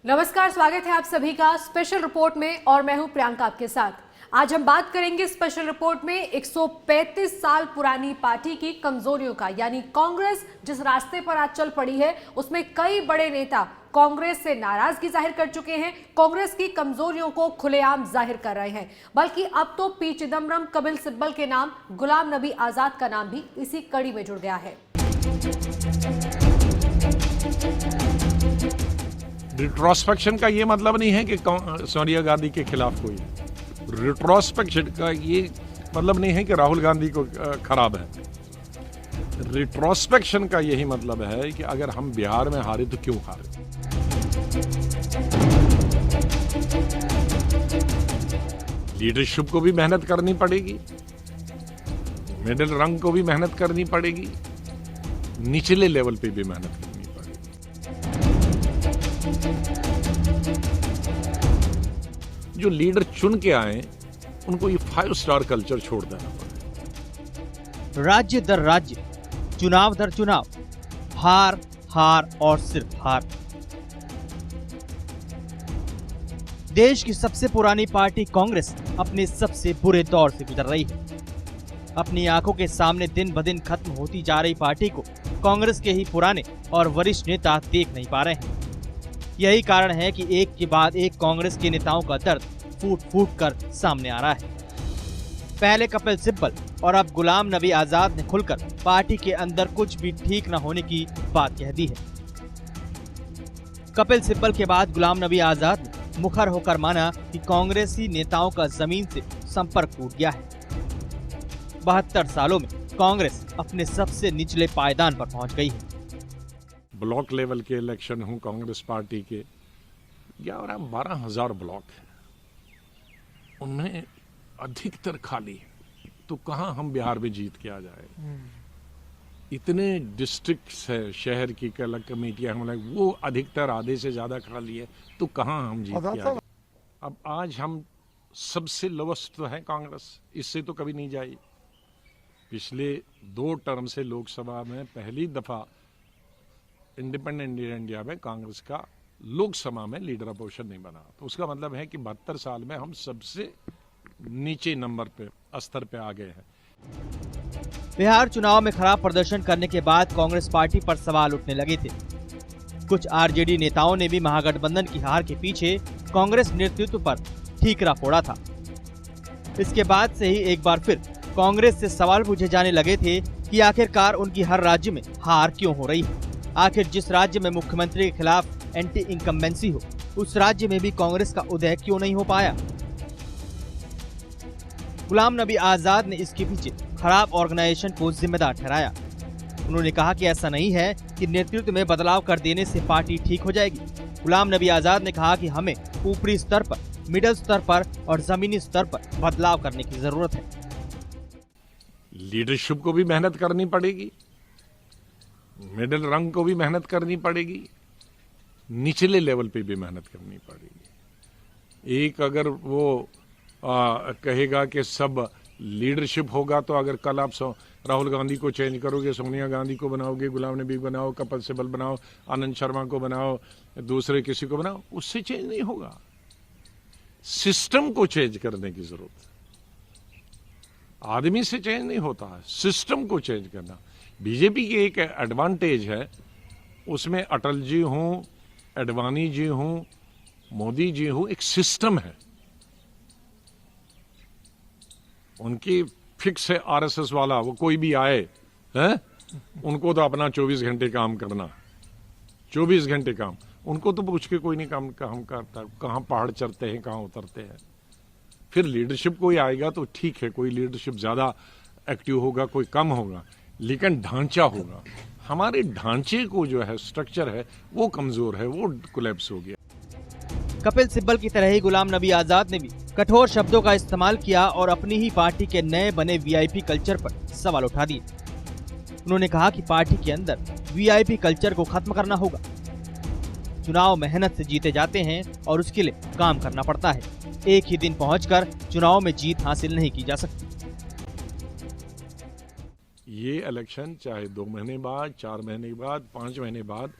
नमस्कार, स्वागत है आप सभी का स्पेशल रिपोर्ट में और मैं हूं प्रियंका आपके साथ। आज हम बात करेंगे स्पेशल रिपोर्ट में 135 साल पुरानी पार्टी की कमजोरियों का, यानी कांग्रेस जिस रास्ते पर आज चल पड़ी है उसमें कई बड़े नेता कांग्रेस से नाराजगी जाहिर कर चुके हैं, कांग्रेस की कमजोरियों को खुलेआम जाहिर कर रहे हैं। बल्कि अब तो पी चिदम्बरम, कपिल सिब्बल के नाम, गुलाम नबी आजाद का नाम भी इसी कड़ी में जुड़ गया है। रिट्रोस्पेक्शन का ये मतलब नहीं है कि सोनिया गांधी के खिलाफ कोई, रिट्रोस्पेक्शन का ये मतलब नहीं है कि राहुल गांधी को खराब है। रिट्रोस्पेक्शन का यही मतलब है कि अगर हम बिहार में हारे तो क्यों हारे। लीडरशिप को भी मेहनत करनी पड़ेगी, मिडिल रंग को भी मेहनत करनी पड़ेगी, निचले लेवल पे भी मेहनत करनी पड़ेगी। जो लीडर चुन के आए उनको ये 5 स्टार कल्चर छोड़ देना पड़ेगा। राज्य दर राज्य, चुनाव दर चुनाव, हार हार और सिर्फ हार। देश की सबसे पुरानी पार्टी कांग्रेस अपने सबसे बुरे दौर से गुजर रही है। अपनी आंखों के सामने दिन ब दिन खत्म होती जा रही पार्टी को कांग्रेस के ही पुराने और वरिष्ठ नेता देख नहीं पा रहे हैं। यही कारण है कि एक के बाद एक कांग्रेस के नेताओं का दर्द फूट फूट कर सामने आ रहा है। पहले कपिल सिब्बल और अब गुलाम नबी आजाद ने खुलकर पार्टी के अंदर कुछ भी ठीक न होने की बात कह दी है। कपिल सिब्बल के बाद गुलाम नबी आजाद ने मुखर होकर माना कि कांग्रेसी नेताओं का जमीन से संपर्क टूट गया है। 72 सालों में कांग्रेस अपने सबसे निचले पायदान पर पहुंच गई है। ब्लॉक लेवल के इलेक्शन हूँ कांग्रेस पार्टी के, 12,000 ब्लॉक हैं, उनमें अधिकतर खाली है। तो कहाँ हम बिहार में जीत के आ जाए। इतने डिस्ट्रिक्ट्स है, शहर की अलग कमेटियां हम लोग, वो अधिकतर आधे से ज्यादा खाली है, तो कहाँ हम जीत के आ जाए। अब आज हम सबसे लोवेस्ट तो है कांग्रेस, इससे तो कभी नहीं जाई। पिछले 2 टर्म से लोकसभा में पहली दफा इंडिपेंडेंट इंडिया में कांग्रेस का लोकसभा में लीडर अपोजिशन नहीं बना। तो उसका मतलब है कि 72 साल में हम सबसे नीचे नंबर पे, स्तर पे आ गए हैं। बिहार चुनाव में खराब प्रदर्शन करने के बाद कांग्रेस पार्टी पर सवाल उठने लगे थे। कुछ आरजेडी नेताओं ने भी महागठबंधन की हार के पीछे कांग्रेस नेतृत्व पर ठीकरा फोड़ा था। इसके बाद से ही एक बार फिर कांग्रेस से सवाल पूछे जाने लगे थे कि आखिरकार उनकी हर राज्य में हार क्यों हो रही है। आखिर जिस राज्य में मुख्यमंत्री के खिलाफ एंटी इनकम्बेंसी हो, उस राज्य में भी कांग्रेस का उदय क्यों नहीं हो पाया। गुलाम नबी आजाद ने इसके पीछे खराब ऑर्गेनाइजेशन को जिम्मेदार ठहराया। उन्होंने कहा कि ऐसा नहीं है कि नेतृत्व में बदलाव कर देने से पार्टी ठीक हो जाएगी। गुलाम नबी आजाद ने कहा कि हमें ऊपरी स्तर पर, मिडिल स्तर पर और जमीनी स्तर पर बदलाव करने की जरूरत है। लीडरशिप को भी मेहनत करनी पड़ेगी, मिडिल रंग को भी मेहनत करनी पड़ेगी, निचले लेवल पे भी मेहनत करनी पड़ेगी। एक अगर वो कहेगा कि सब लीडरशिप होगा, तो अगर कल आप राहुल गांधी को चेंज करोगे, सोनिया गांधी को बनाओगे, गुलाम नबी बनाओ, कपिल सिब्बल बनाओ, आनंद शर्मा को बनाओ, दूसरे किसी को बनाओ, उससे चेंज नहीं होगा। सिस्टम को चेंज करने की जरूरत है। आदमी से चेंज नहीं होता है, सिस्टम को चेंज करना। बीजेपी की एक एडवांटेज है, उसमें अटल जी हों, अडवाणी जी हों, मोदी जी हों, एक सिस्टम है। उनकी फिक्स है आरएसएस वाला, वो कोई भी आए हैं, उनको तो अपना 24 घंटे काम करना, 24 घंटे काम। उनको तो पूछ के कोई नहीं काम करता, कहाँ पहाड़ चढ़ते हैं, कहाँ उतरते हैं। फिर लीडरशिप कोई आएगा तो ठीक है, कोई लीडरशिप ज्यादा एक्टिव होगा, कोई कम होगा, लेकिन ढांचा होगा। हमारे ढांचे को जो है, स्ट्रक्चर है, वो कमजोर है, वो कोलैप्स हो गया। कपिल सिब्बल की तरह ही गुलाम नबी आजाद ने भी कठोर शब्दों का इस्तेमाल किया और अपनी ही पार्टी के नए बने वीआईपी कल्चर पर सवाल उठा दिए। उन्होंने कहा कि पार्टी के अंदर वीआईपी कल्चर को खत्म करना होगा। चुनाव मेहनत से जीते जाते हैं और उसके लिए काम करना पड़ता है। एक ही दिन पहुंचकर चुनाव में जीत हासिल नहीं की जा सकती। ये इलेक्शन चाहे 2 महीने बाद, 4 महीने बाद, 5 महीने बाद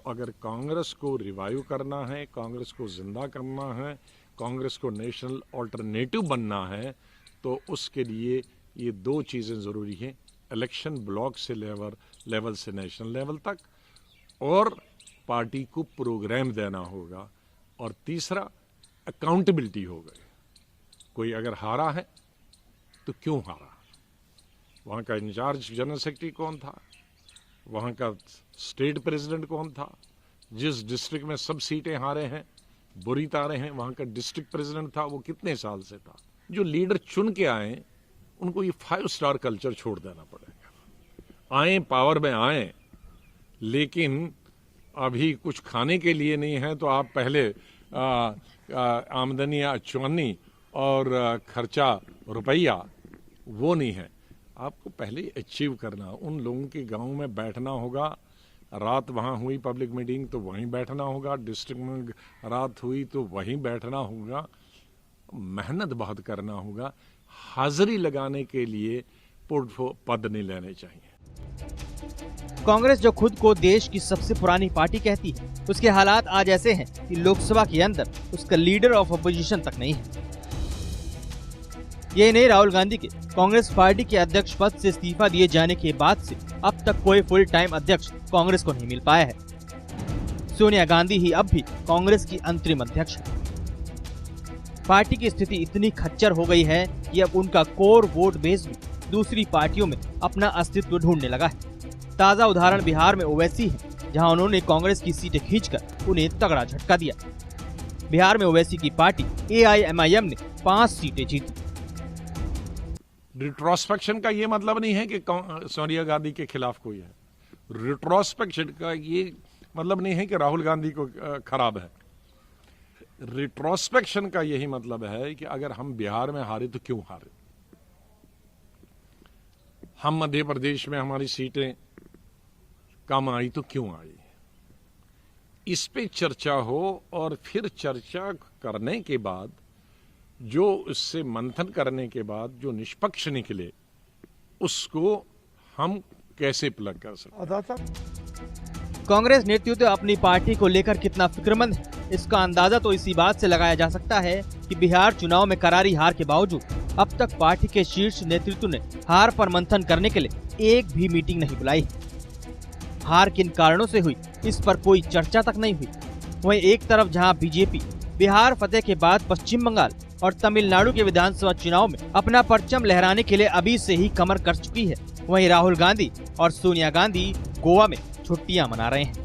अगर कांग्रेस को रिवाइव करना है, कांग्रेस को जिंदा करना है, कांग्रेस को नेशनल अल्टरनेटिव बनना है, तो उसके लिए ये दो चीज़ें ज़रूरी हैं। इलेक्शन ब्लॉक से लेवल से नेशनल लेवल तक, और पार्टी को प्रोग्राम देना होगा, और तीसरा अकाउंटेबिलिटी हो गई। कोई अगर हारा है तो क्यों हारा, वहाँ का इंचार्ज जनरल सेक्रेटरी कौन था, वहाँ का स्टेट प्रेसिडेंट कौन था, जिस डिस्ट्रिक्ट में सब सीटें हारे हैं, बुरी तारे हैं, वहाँ का डिस्ट्रिक्ट प्रेसिडेंट था, वो कितने साल से था। जो लीडर चुन के आए उनको ये 5 स्टार कल्चर छोड़ देना पड़ेगा। आए पावर में आए, लेकिन अभी कुछ खाने के लिए नहीं है, तो आप पहले आमदनी चुन्नी और खर्चा रुपया वो नहीं है। आपको पहले अचीव करना, उन लोगों के गांव में बैठना होगा, रात वहाँ हुई पब्लिक मीटिंग तो वहीं बैठना होगा, डिस्ट्रिक्ट में रात हुई तो वहीं बैठना होगा, मेहनत बहुत करना होगा। हाजिरी लगाने के लिए पद नहीं लेने चाहिए। कांग्रेस जो खुद को देश की सबसे पुरानी पार्टी कहती है, उसके हालात आज ऐसे हैं कि लोकसभा के अंदर उसका लीडर ऑफ अपोजिशन तक नहीं है। ये नहीं, राहुल गांधी के कांग्रेस पार्टी के अध्यक्ष पद से इस्तीफा दिए जाने के बाद से अब तक कोई फुल टाइम अध्यक्ष कांग्रेस को नहीं मिल पाया है। सोनिया गांधी ही अब भी कांग्रेस की अंतरिम अध्यक्ष है। पार्टी की स्थिति इतनी खच्चर हो गई है कि अब उनका कोर वोट बेस भी दूसरी पार्टियों में अपना अस्तित्व ढूंढने लगा है। ताजा उदाहरण बिहार में ओवैसी है, जहां उन्होंने कांग्रेस की सीटें खींचकर उन्हें तगड़ा झटका दिया। बिहार में ओवैसी की पार्टी AIMIM ने 5 सीटें जीती। रिट्रोस्पेक्शन का ये मतलब नहीं है कि सोनिया गांधी के खिलाफ कोई है। रिट्रोस्पेक्शन का ये मतलब नहीं है कि राहुल गांधी को खराब है। रिट्रोस्पेक्शन का यही मतलब है कि अगर हम बिहार में हारे तो क्यों हारे, हम मध्य प्रदेश में हमारी सीटें कम आई तो क्यों आई, इस पे चर्चा हो, और फिर चर्चा करने के बाद जो उससे मंथन करने के बाद जो निष्पक्ष निकले उसको हम कैसे प्लग कर सकते। कांग्रेस नेतृत्व अपनी पार्टी को लेकर कितना फिक्रमंद है, इसका अंदाजा तो इसी बात से लगाया जा सकता है कि बिहार चुनाव में करारी हार के बावजूद अब तक पार्टी के शीर्ष नेतृत्व ने हार पर मंथन करने के लिए एक भी मीटिंग नहीं बुलाई। हार किन कारणों से हुई, इस पर कोई चर्चा तक नहीं हुई। वहीं एक तरफ जहां बीजेपी बिहार फतेह के बाद पश्चिम बंगाल और तमिलनाडु के विधानसभा चुनाव में अपना परचम लहराने के लिए अभी से ही कमर कस चुकी है, वहीं राहुल गांधी और सोनिया गांधी गोवा में छुट्टियां मना रहे हैं।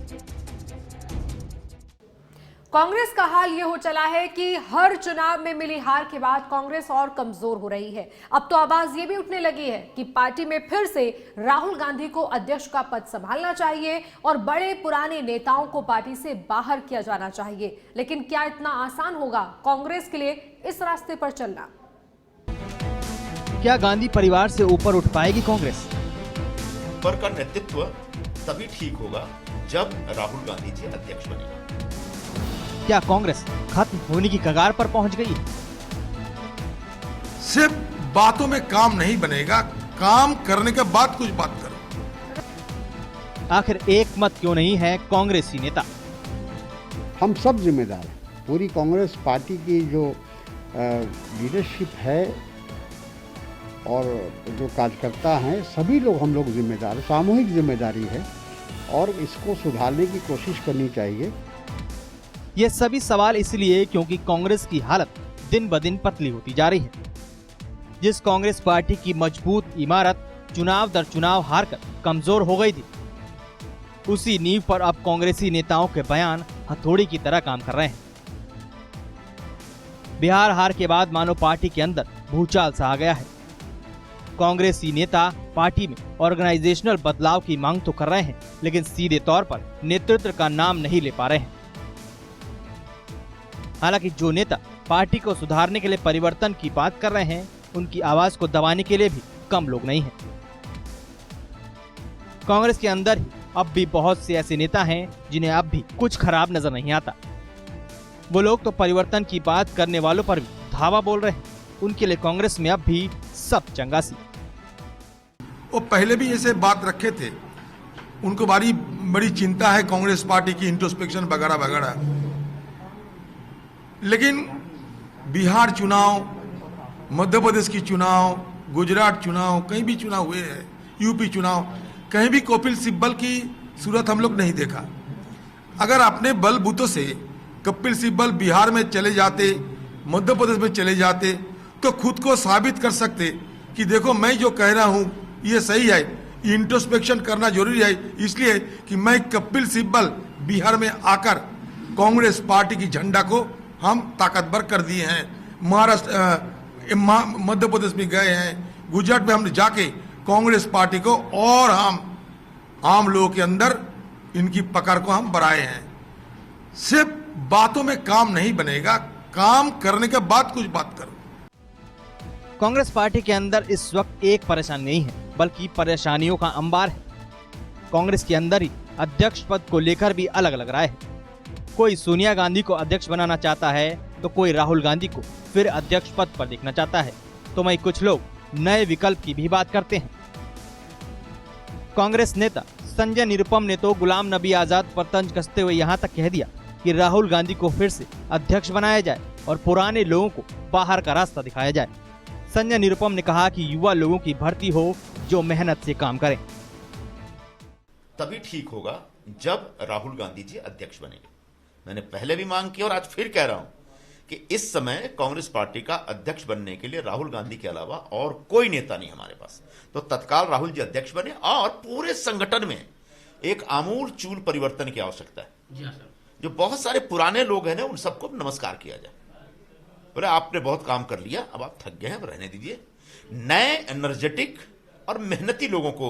कांग्रेस का हाल ये हो चला है कि हर चुनाव में मिली हार के बाद कांग्रेस और कमजोर हो रही है। अब तो आवाज ये भी उठने लगी है कि पार्टी में फिर से राहुल गांधी को अध्यक्ष का पद संभालना चाहिए और बड़े पुराने नेताओं को पार्टी से बाहर किया जाना चाहिए। लेकिन क्या इतना आसान होगा कांग्रेस के लिए इस रास्ते पर चलना? क्या गांधी परिवार से ऊपर उठ पाएगी कांग्रेस? ऊपर का नेतृत्व तभी ठीक होगा जब राहुल गांधी जी अध्यक्ष बनेगा। क्या कांग्रेस खत्म होने की कगार पर पहुंच गई है? सिर्फ बातों में काम नहीं बनेगा, काम करने के बाद कुछ बात करो। आखिर एक मत क्यों नहीं है कांग्रेसी नेता? हम सब जिम्मेदार हैं। पूरी कांग्रेस पार्टी की जो लीडरशिप है और जो कार्यकर्ता हैं, सभी लोग हम लोग जिम्मेदार, सामूहिक जिम्मेदारी है और इसको सुधारने की कोशिश करनी चाहिए। ये सभी सवाल इसलिए क्योंकि कांग्रेस की हालत दिन ब दिन पतली होती जा रही है। जिस कांग्रेस पार्टी की मजबूत इमारत चुनाव दर चुनाव हारकर कमजोर हो गई थी, उसी नींव पर अब कांग्रेसी नेताओं के बयान हथौड़ी की तरह काम कर रहे हैं। बिहार हार के बाद मानो पार्टी के अंदर भूचाल सा आ गया है। कांग्रेसी नेता पार्टी में ऑर्गेनाइजेशनल बदलाव की मांग तो कर रहे हैं, लेकिन सीधे तौर पर नेतृत्व का नाम नहीं ले पा रहे हैं। हालांकि जो नेता पार्टी को सुधारने के लिए परिवर्तन की बात कर रहे हैं, उनकी आवाज को दबाने के लिए भी कम लोग नहीं हैं। कांग्रेस के अंदर ही अब भी बहुत से ऐसे नेता हैं जिन्हें अब भी कुछ खराब नजर नहीं आता। वो लोग तो परिवर्तन की बात करने वालों पर भी धावा बोल रहे हैं। उनके लिए कांग्रेस में अब भी सब चंगासी। वो पहले भी ऐसे बात रखे थे, उनको बारी बड़ी चिंता है कांग्रेस पार्टी की, इंट्रोस्पेक्शन वगैरह वगैरह। लेकिन बिहार चुनाव, मध्य प्रदेश की चुनाव, गुजरात चुनाव, कहीं भी चुनाव हुए हैं, यूपी चुनाव, कहीं भी कपिल सिब्बल की सूरत हम लोग नहीं देखा। अगर अपने बलबूतों से कपिल सिब्बल बिहार में चले जाते, मध्य प्रदेश में चले जाते, तो खुद को साबित कर सकते कि देखो मैं जो कह रहा हूं ये सही है। इंट्रोस्पेक्शन करना जरूरी है, इसलिए कि मैं कपिल सिब्बल बिहार में आकर कांग्रेस पार्टी की झंडा को हम ताकतवर कर दिए हैं। महाराष्ट्र, मध्य प्रदेश में गए हैं, गुजरात में हम जाके कांग्रेस पार्टी को और हम आम लोगों के अंदर इनकी पकड़ को हम बढ़ाए हैं। सिर्फ बातों में काम नहीं बनेगा, काम करने के बाद कुछ बात करो। कांग्रेस पार्टी के अंदर इस वक्त एक परेशानी नहीं है, बल्कि परेशानियों का अंबार है। कांग्रेस के अंदर ही अध्यक्ष पद को लेकर भी अलग अलग राय है। कोई सोनिया गांधी को अध्यक्ष बनाना चाहता है, तो कोई राहुल गांधी को फिर अध्यक्ष पद पर देखना चाहता है, तो वहीं कुछ लोग नए विकल्प की भी बात करते हैं। कांग्रेस नेता संजय निरुपम ने तो गुलाम नबी आजाद पर तंज कसते हुए यहाँ तक कह दिया कि राहुल गांधी को फिर से अध्यक्ष बनाया जाए और पुराने लोगों को बाहर का रास्ता दिखाया जाए। संजय निरुपम ने कहा कि युवा लोगों की भर्ती हो जो मेहनत से काम करें। तभी ठीक होगा जब राहुल गांधी जी अध्यक्ष बनेंगे। मैंने पहले भी मांग की और आज फिर कह रहा हूं कि इस समय कांग्रेस पार्टी का अध्यक्ष बनने के लिए राहुल गांधी के अलावा और कोई नेता नहीं हमारे पास। तो तत्काल राहुल जी अध्यक्ष बने और पूरे संगठन में एक आमूल चूल परिवर्तन की आवश्यकता है। जो बहुत सारे पुराने लोग हैं ना, उन सबको नमस्कार किया जाए। बोले आपने बहुत काम कर लिया, अब आप थक गए हैं, अब रहने दीजिए। नए एनर्जेटिक और मेहनती लोगों को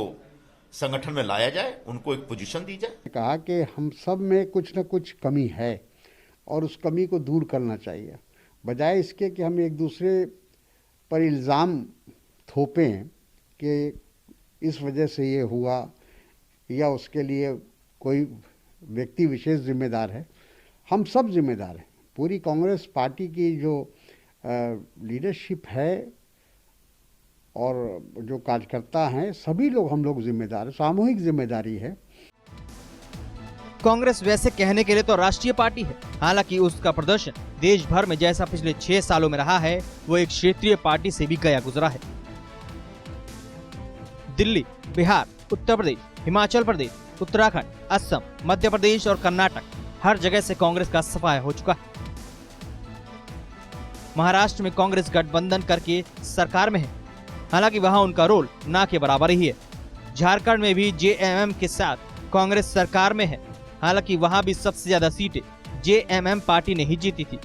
संगठन में लाया जाए, उनको एक पोजीशन दी जाए। कहा कि हम सब में कुछ न कुछ कमी है और उस कमी को दूर करना चाहिए, बजाय इसके कि हम एक दूसरे पर इल्ज़ाम थोपें कि इस वजह से ये हुआ या उसके लिए कोई व्यक्ति विशेष जिम्मेदार है। हम सब जिम्मेदार हैं। पूरी कांग्रेस पार्टी की जो लीडरशिप है और जो कार्यकर्ता हैं, सभी लोग हम लोग जिम्मेदार हैं। सामूहिक जिम्मेदारी है। कांग्रेस वैसे कहने के लिए तो राष्ट्रीय पार्टी है, हालांकि उसका प्रदर्शन देश भर में जैसा पिछले 6 सालों में रहा है, वो एक क्षेत्रीय पार्टी से भी गया गुजरा है। दिल्ली, बिहार, उत्तर प्रदेश, हिमाचल प्रदेश, उत्तराखंड, असम, मध्य प्रदेश और कर्नाटक, हर जगह से कांग्रेस का सफाया हो चुका है। महाराष्ट्र में कांग्रेस गठबंधन करके सरकार में है, हालांकि वहां उनका रोल ना के बराबर ही है। झारखंड में भी जेएमएम के साथ कांग्रेस सरकार में है, हालांकि वहां भी सबसे ज्यादा सीटें जेएमएम पार्टी ने ही जीती थी।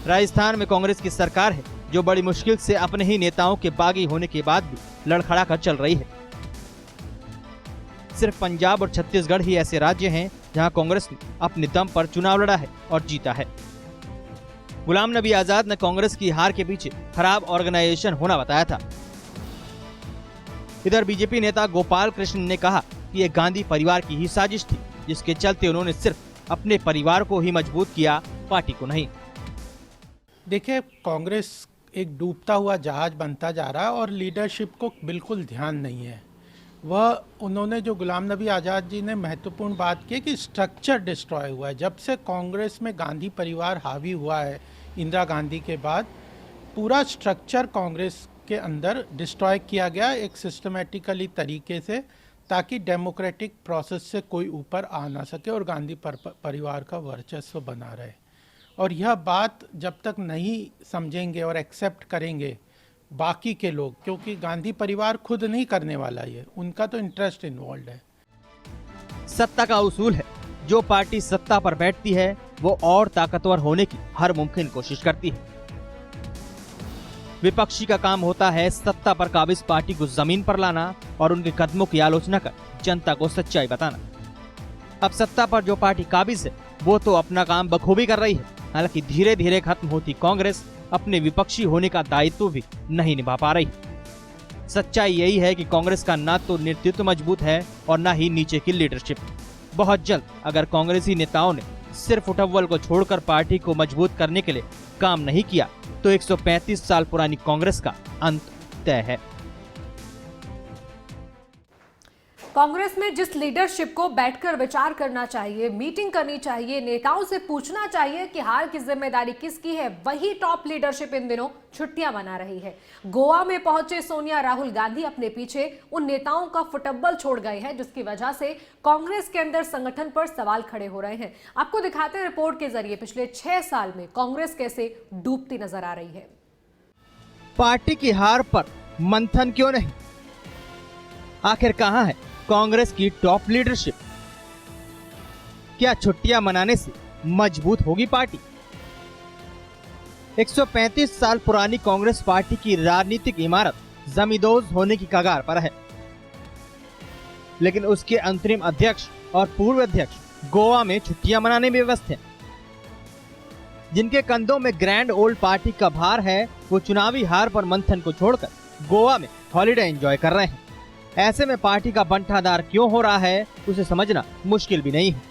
राजस्थान में कांग्रेस की सरकार है, जो बड़ी मुश्किल से अपने ही नेताओं के बागी होने के बाद भी लड़खड़ा कर चल रही है। सिर्फ पंजाब और छत्तीसगढ़ ही ऐसे राज्य हैं जहां कांग्रेस ने अपने दम पर चुनाव लड़ा है और जीता है। गुलाम नबी आजाद ने कांग्रेस की हार के पीछे खराब ऑर्गेनाइजेशन होना बताया था। इधर बीजेपी नेता गोपाल कृष्ण ने कहा कि यह गांधी परिवार की ही साजिश थी, जिसके चलते उन्होंने सिर्फ अपने परिवार को ही मजबूत किया, पार्टी को नहीं। देखिए, कांग्रेस एक डूबता हुआ जहाज बनता जा रहा है और लीडरशिप को बिल्कुल ध्यान नहीं है। उन्होंने जो गुलाम नबी आज़ाद जी ने महत्वपूर्ण बात की कि स्ट्रक्चर डिस्ट्रॉय हुआ है। जब से कांग्रेस में गांधी परिवार हावी हुआ है इंदिरा गांधी के बाद, पूरा स्ट्रक्चर कांग्रेस के अंदर डिस्ट्रॉय किया गया एक सिस्टमेटिकली तरीके से, ताकि डेमोक्रेटिक प्रोसेस से कोई ऊपर आ ना सके और गांधी परिवार का वर्चस्व बना रहे। और यह बात जब तक नहीं समझेंगे और एक्सेप्ट करेंगे बाकी के लोग, क्योंकि गांधी परिवार खुद नहीं करने वाला ये, उनका तो इंटरेस्ट इन्वॉल्व है। सत्ता का उसूल है, जो पार्टी सत्ता पर बैठती है वो और ताकतवर होने की हर मुमकिन कोशिश करती है। विपक्षी का काम होता है सत्ता पर काबिज पार्टी को जमीन पर लाना और उनके कदमों की आलोचना कर जनता को सच्चाई बताना। अब सत्ता पर जो पार्टी काबिज है वो तो अपना काम बखूबी कर रही है, हालांकि धीरे धीरे खत्म होती कांग्रेस अपने विपक्षी होने का दायित्व भी नहीं निभा पा रही। सच्चाई यही है कि कांग्रेस का ना तो नेतृत्व मजबूत है और ना ही नीचे की लीडरशिप। बहुत जल्द अगर कांग्रेसी नेताओं ने सिर्फ उठव्वल को छोड़कर पार्टी को मजबूत करने के लिए काम नहीं किया, तो 135 साल पुरानी कांग्रेस का अंत तय है। कांग्रेस में जिस लीडरशिप को बैठकर विचार करना चाहिए, मीटिंग करनी चाहिए, नेताओं से पूछना चाहिए कि हाल की जिम्मेदारी किसकी है, वही टॉप लीडरशिप इन दिनों छुट्टियां मना रही है। गोवा में पहुंचे सोनिया राहुल गांधी अपने पीछे उन नेताओं का फुटबॉल छोड़ गए हैं जिसकी वजह से कांग्रेस के अंदर संगठन पर सवाल खड़े हो रहे हैं। आपको दिखाते हैं रिपोर्ट के जरिए पिछले 6 साल में कांग्रेस कैसे डूबती नजर आ रही है। पार्टी की हार पर मंथन क्यों नहीं? आखिर कहां है कांग्रेस की टॉप लीडरशिप? क्या छुट्टियां मनाने से मजबूत होगी पार्टी? 135 साल पुरानी कांग्रेस पार्टी की राजनीतिक इमारत जमींदोज होने की कगार पर है, लेकिन उसके अंतरिम अध्यक्ष और पूर्व अध्यक्ष गोवा में छुट्टियां मनाने में व्यस्त हैं। जिनके कंधों में ग्रैंड ओल्ड पार्टी का भार है, वो चुनावी हार पर मंथन को छोड़कर गोवा में हॉलिडे एंजॉय कर रहे हैं। ऐसे में पार्टी का बंटाधार क्यों हो रहा है, उसे समझना मुश्किल भी नहीं है।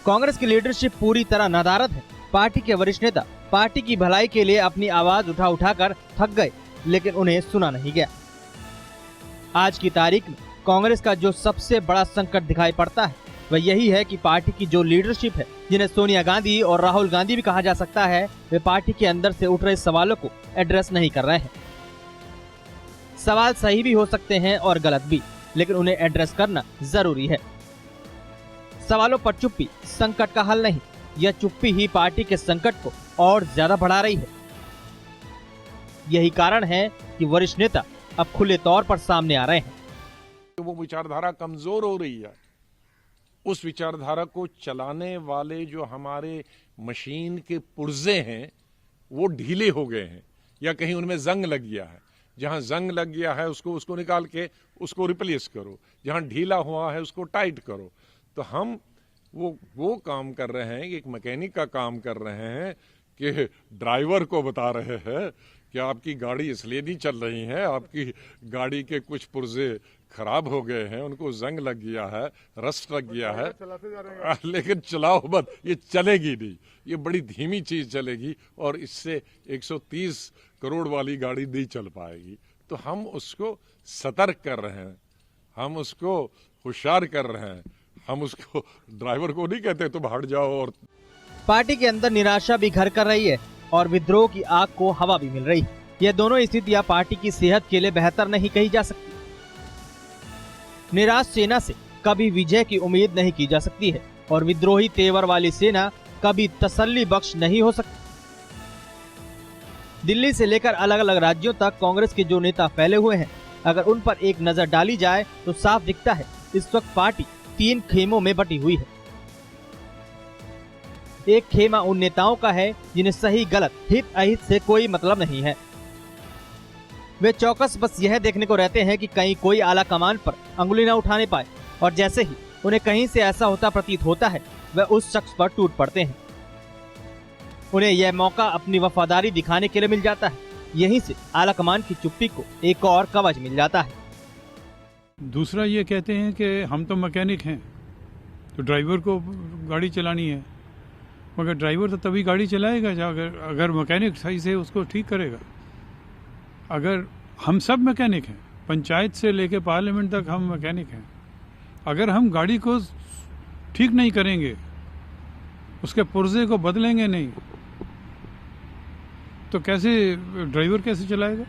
कांग्रेस की लीडरशिप पूरी तरह नदारद है। पार्टी के वरिष्ठ नेता पार्टी की भलाई के लिए अपनी आवाज उठा उठाकर थक गए, लेकिन उन्हें सुना नहीं गया। आज की तारीख में कांग्रेस का जो सबसे बड़ा संकट दिखाई पड़ता है वह यही है कि पार्टी की जो लीडरशिप है, जिन्हें सोनिया गांधी और राहुल गांधी भी कहा जा सकता है, वे पार्टी के अंदर से उठ रहे सवालों को एड्रेस नहीं कर रहे हैं। सवाल सही भी हो सकते हैं और गलत भी, लेकिन उन्हें एड्रेस करना जरूरी है। सवालों पर चुप्पी संकट का हल नहीं, यह चुप्पी ही पार्टी के संकट को और ज्यादा बढ़ा रही है। यही कारण है कि वरिष्ठ नेता अब खुले तौर पर सामने आ रहे हैं। वो विचारधारा कमजोर हो रही है। उस विचारधारा को चलाने वाले जो हमारे मशीन के पुर्जे हैं वो ढीले हो गए हैं, या कहीं उनमें जंग लग गया है। जहां जंग लग गया है उसको निकाल के उसको रिप्लेस करो, जहां ढीला हुआ है उसको टाइट करो। तो हम वो काम कर रहे हैं, एक मैकेनिक का काम कर रहे हैं कि ड्राइवर को बता रहे हैं कि आपकी गाड़ी इसलिए नहीं चल रही है, आपकी गाड़ी के कुछ पुर्जे खराब हो गए हैं, उनको जंग लग गया है, रस्ट लग गया है, लेकिन चलाओ मत, ये चलेगी नहीं, ये बड़ी धीमी चीज चलेगी और इससे 130 करोड़ वाली गाड़ी नहीं चल पाएगी। तो हम उसको सतर्क कर रहे हैं, हम उसको होशियार कर रहे हैं, हम उसको ड्राइवर को नहीं कहते तुम हट जाओ। और पार्टी के अंदर निराशा भी घर कर रही है और विद्रोह की आग को हवा भी मिल रही है। ये दोनों स्थितियां पार्टी की सेहत के लिए बेहतर नहीं कही जा सकती। निराश सेना से कभी विजय की उम्मीद नहीं की जा सकती है और विद्रोही तेवर वाली सेना कभी तसल्ली बख्श नहीं हो सकती। दिल्ली से लेकर अलग अलग राज्यों तक कांग्रेस के जो नेता फैले हुए हैं, अगर उन पर एक नजर डाली जाए तो साफ दिखता है इस वक्त पार्टी 3 खेमों में बटी हुई है। एक खेमा उन नेताओं का है जिन्हें सही गलत हित अहित से कोई मतलब नहीं है। वे चौकस बस यह देखने को रहते हैं कि कहीं कोई आला कमान पर अंगुली न उठाने पाए, और जैसे ही उन्हें कहीं से ऐसा होता प्रतीत होता है वह उस शख्स पर टूट पड़ते हैं। उन्हें यह मौका अपनी वफादारी दिखाने के लिए मिल जाता है। यहीं से आला कमान की चुप्पी को एक और कवच मिल जाता है। दूसरा ये कहते हैं कि हम तो मैकेनिक हैं, तो ड्राइवर को गाड़ी चलानी है, मगर ड्राइवर तो तभी गाड़ी चलाएगा अगर मैकेनिक सही से उसको ठीक करेगा। अगर हम सब मैकेनिक हैं, पंचायत से लेकर पार्लियामेंट तक हम मैकेनिक हैं, अगर हम गाड़ी को ठीक नहीं करेंगे, उसके पुर्जे को बदलेंगे नहीं, तो कैसे ड्राइवर कैसे चलाएगा?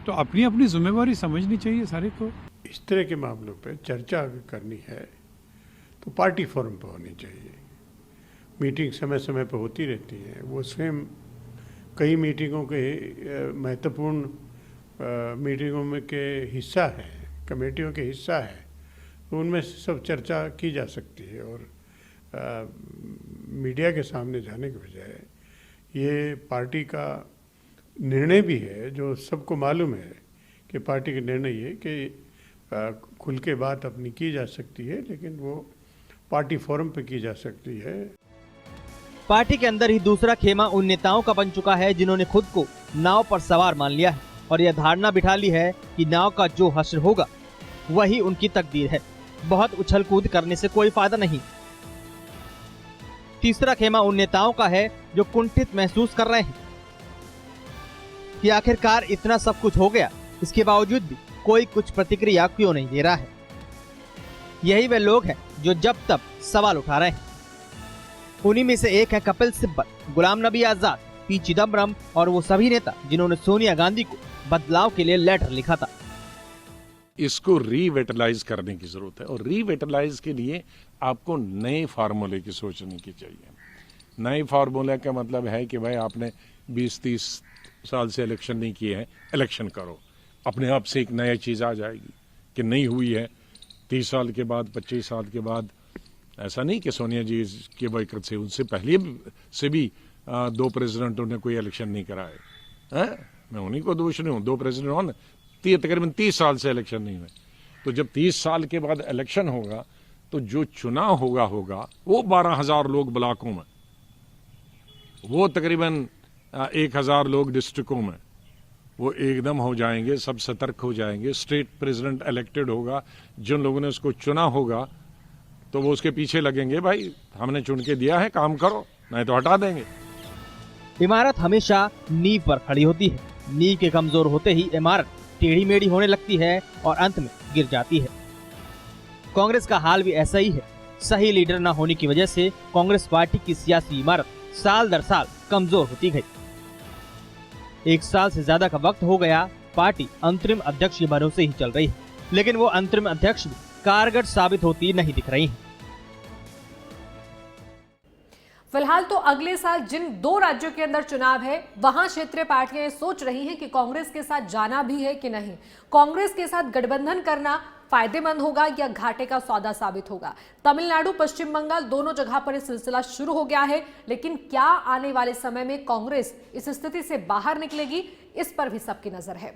तो अपनी अपनी जिम्मेवारी समझनी चाहिए सारे को। इस तरह के मामलों पे चर्चा अगर करनी है तो पार्टी फोरम पे होनी चाहिए। मीटिंग समय समय पे होती रहती है, वो स्वयं कई मीटिंगों के महत्वपूर्ण मीटिंगों में के हिस्सा है, कमेटियों के हिस्सा है, तो उनमें सब चर्चा की जा सकती है। और मीडिया के सामने जाने के बजाय ये पार्टी का निर्णय भी है, जो सबको मालूम है कि पार्टी का निर्णय ये कि खुल के बात अपनी की जा सकती है, लेकिन वो पार्टी फोरम पे की जा सकती है। पार्टी के अंदर ही दूसरा खेमा उन नेताओं का बन चुका है जिन्होंने खुद को नाव पर सवार मान लिया है और यह धारणा बिठा ली है कि नाव का जो हश्र होगा वही उनकी तकदीर है। बहुत उछल कूद करने से कोई फायदा नहीं। तीसरा खेमा उन नेताओं का है जो कुंठित महसूस कर रहे हैं कि आखिरकार इतना सब कुछ हो गया इसके बावजूद भी कोई कुछ प्रतिक्रिया क्यों नहीं दे रहा है? यही वे लोग हैं जो जब तब सवाल उठा रहे हैं। उन्हीं में से एक है कपिल सिब्बल, गुलाम नबी आजाद, पी चिदम्बरम और वो सभी नेता जिन्होंने सोनिया गांधी को बदलाव के लिए लेटर लिखा था। इसको रीवेटलाइज करने की जरूरत है और रीवेटलाइज के लिए आपको नए फार्मूले की सोचने की चाहिए। नए फार्मूले का मतलब है कि भाई आपने 20-30 साल से इलेक्शन नहीं किए हैं, इलेक्शन करो, अपने आप से एक नया चीज आ जाएगी कि नहीं हुई है 30 साल के बाद, 25 साल के बाद। ऐसा नहीं कि सोनिया जी के बरकत से, उनसे पहले से भी 2 प्रेसिडेंटों ने कोई इलेक्शन नहीं कराए हैं। मैं उन्हीं को दोष नहीं हूँ, 2 प्रेसिडेंट हो ना, तकरीबन 30 साल से इलेक्शन नहीं हुए। तो जब 30 साल के बाद इलेक्शन होगा तो जो चुनाव होगा वो 12,000 लोग ब्लॉकों में, वो तकरीबन 1,000 लोग डिस्ट्रिक्टों में, वो एकदम हो जाएंगे, सब सतर्क हो जाएंगे। स्टेट प्रेसिडेंट इलेक्टेड होगा, जिन लोगों ने उसको चुना होगा तो वो उसके पीछे लगेंगे, भाई हमने चुन के दिया है, काम करो, नहीं तो हटा देंगे। इमारत हमेशा नींव पर खड़ी होती है। नींव के कमजोर होते ही इमारत टेढ़ी मेढ़ी होने लगती है और अंत में गिर जाती है। कांग्रेस का हाल भी ऐसा ही है। सही लीडर न होने की वजह से कांग्रेस पार्टी की सियासी इमारत साल दर साल कमजोर होती गई। 1 साल से ज्यादा का वक्त हो गया, पार्टी अंतरिम अध्यक्ष के भरोसे ही चल रही है, लेकिन वो अंतरिम अध्यक्ष भी कारगर साबित होती नहीं दिख रही हैं। फिलहाल तो अगले साल जिन 2 राज्यों के अंदर चुनाव है, वहां क्षेत्रीय पार्टियां सोच रही हैं कि कांग्रेस के साथ जाना भी है कि नहीं। कांग्रेस के साथ गठबंधन करना फायदेमंद होगा या घाटे का सौदा साबित होगा। तमिलनाडु, पश्चिम बंगाल दोनों जगह पर यह सिलसिला शुरू हो गया है, लेकिन क्या आने वाले समय में कांग्रेस इस स्थिति से बाहर निकलेगी, इस पर भी सबकी नजर है।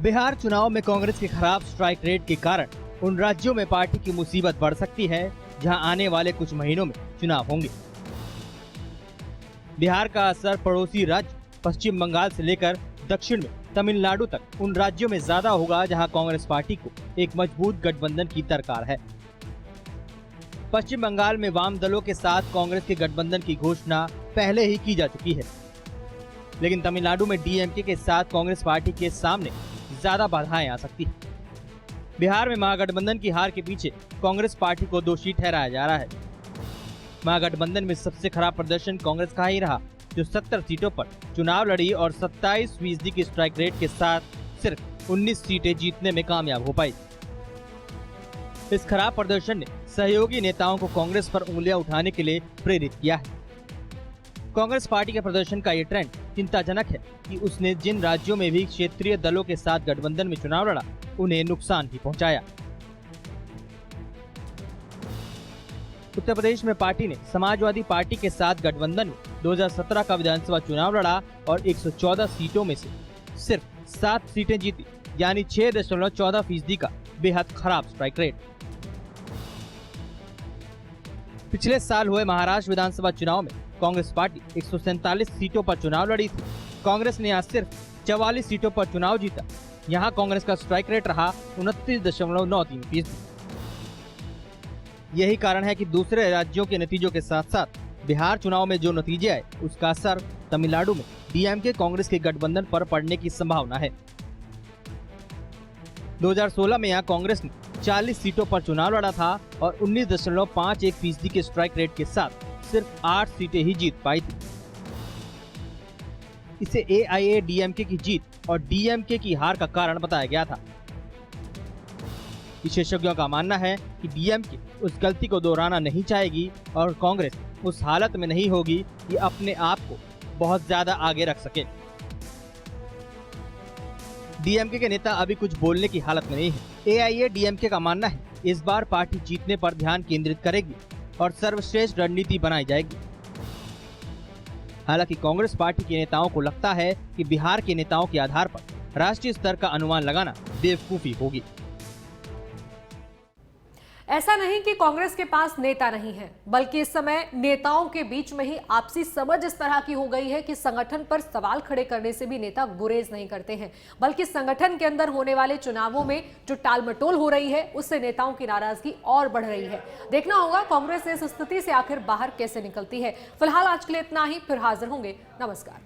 बिहार चुनाव में कांग्रेस के खराब स्ट्राइक रेट के कारण उन राज्यों में पार्टी की मुसीबत बढ़ सकती है जहां आने वाले कुछ महीनों में चुनाव होंगे। बिहार का असर पड़ोसी राज्य पश्चिम बंगाल से लेकर दक्षिण में तमिलनाडु तक उन राज्यों में ज्यादा होगा जहां कांग्रेस पार्टी को एक मजबूत गठबंधन की दरकार है। पश्चिम बंगाल में वाम दलों के साथ कांग्रेस के गठबंधन की घोषणा पहले ही की जा चुकी है, लेकिन तमिलनाडु में डीएमके के साथ कांग्रेस पार्टी के सामने ज्यादा बाधाएं आ सकती है। बिहार में महागठबंधन की हार के पीछे कांग्रेस पार्टी को दोषी ठहराया जा रहा है। महागठबंधन में सबसे खराब प्रदर्शन कांग्रेस का ही रहा, जो 70 सीटों पर चुनाव लड़ी और 27% की स्ट्राइक रेट के साथ सिर्फ 19 सीटें जीतने में कामयाब हो पाई। इस खराब प्रदर्शन ने सहयोगी नेताओं को कांग्रेस पर उंगलियां उठाने के लिए प्रेरित किया है। कांग्रेस पार्टी के प्रदर्शन का ये ट्रेंड चिंताजनक है कि उसने जिन राज्यों में भी क्षेत्रीय दलों के साथ गठबंधन में चुनाव लड़ा, उन्हें नुकसान भी पहुंचाया। उत्तर प्रदेश में पार्टी ने समाजवादी पार्टी के साथ गठबंधन में 2017 का विधानसभा चुनाव लड़ा और 114 सीटों में से सिर्फ 7 सीटें जीती, यानी 6.14% का बेहद खराब स्ट्राइक रेट। पिछले साल हुए महाराष्ट्र विधानसभा चुनाव में कांग्रेस पार्टी 147 सीटों पर चुनाव लड़ी थी। कांग्रेस ने यहाँ सिर्फ 44 सीटों पर चुनाव जीता। यहाँ कांग्रेस का स्ट्राइक रेट रहा 29.93%। यही कारण है कि दूसरे राज्यों के नतीजों के साथ साथ बिहार चुनाव में जो नतीजे आए, उसका असर तमिलनाडु में डीएमके कांग्रेस के गठबंधन पर पड़ने की संभावना है। 2016 में यहाँ कांग्रेस ने 40 सीटों पर चुनाव लड़ा था और 19.51% के स्ट्राइक रेट के साथ सिर्फ 8 सीटें ही जीत पाई थी। इसे एआईएडीएमके की जीत और डीएमके की हार का कारण बताया गया था। विशेषज्ञों का मानना है कि डीएमके उस गलती को दोहराना नहीं चाहेगी और कांग्रेस उस हालत में नहीं होगी कि अपने आप को बहुत ज्यादा आगे रख सके। डीएमके के नेता अभी कुछ बोलने की हालत में नहीं है। एआईएडीएमके का मानना है इस बार पार्टी जीतने पर ध्यान केंद्रित करेगी और सर्वश्रेष्ठ रणनीति बनाई जाएगी। हालांकि कांग्रेस पार्टी के नेताओं को लगता है कि बिहार के नेताओं के आधार पर राष्ट्रीय स्तर का अनुमान लगाना बेवकूफी होगी। ऐसा नहीं कि कांग्रेस के पास नेता नहीं है, बल्कि इस समय नेताओं के बीच में ही आपसी समझ इस तरह की हो गई है कि संगठन पर सवाल खड़े करने से भी नेता गुरेज नहीं करते हैं, बल्कि संगठन के अंदर होने वाले चुनावों में जो टालमटोल हो रही है उससे नेताओं की नाराजगी और बढ़ रही है। देखना होगा कांग्रेस इस स्थिति से आखिर बाहर कैसे निकलती है। फिलहाल आज के लिए इतना ही, फिर हाजिर होंगे। नमस्कार।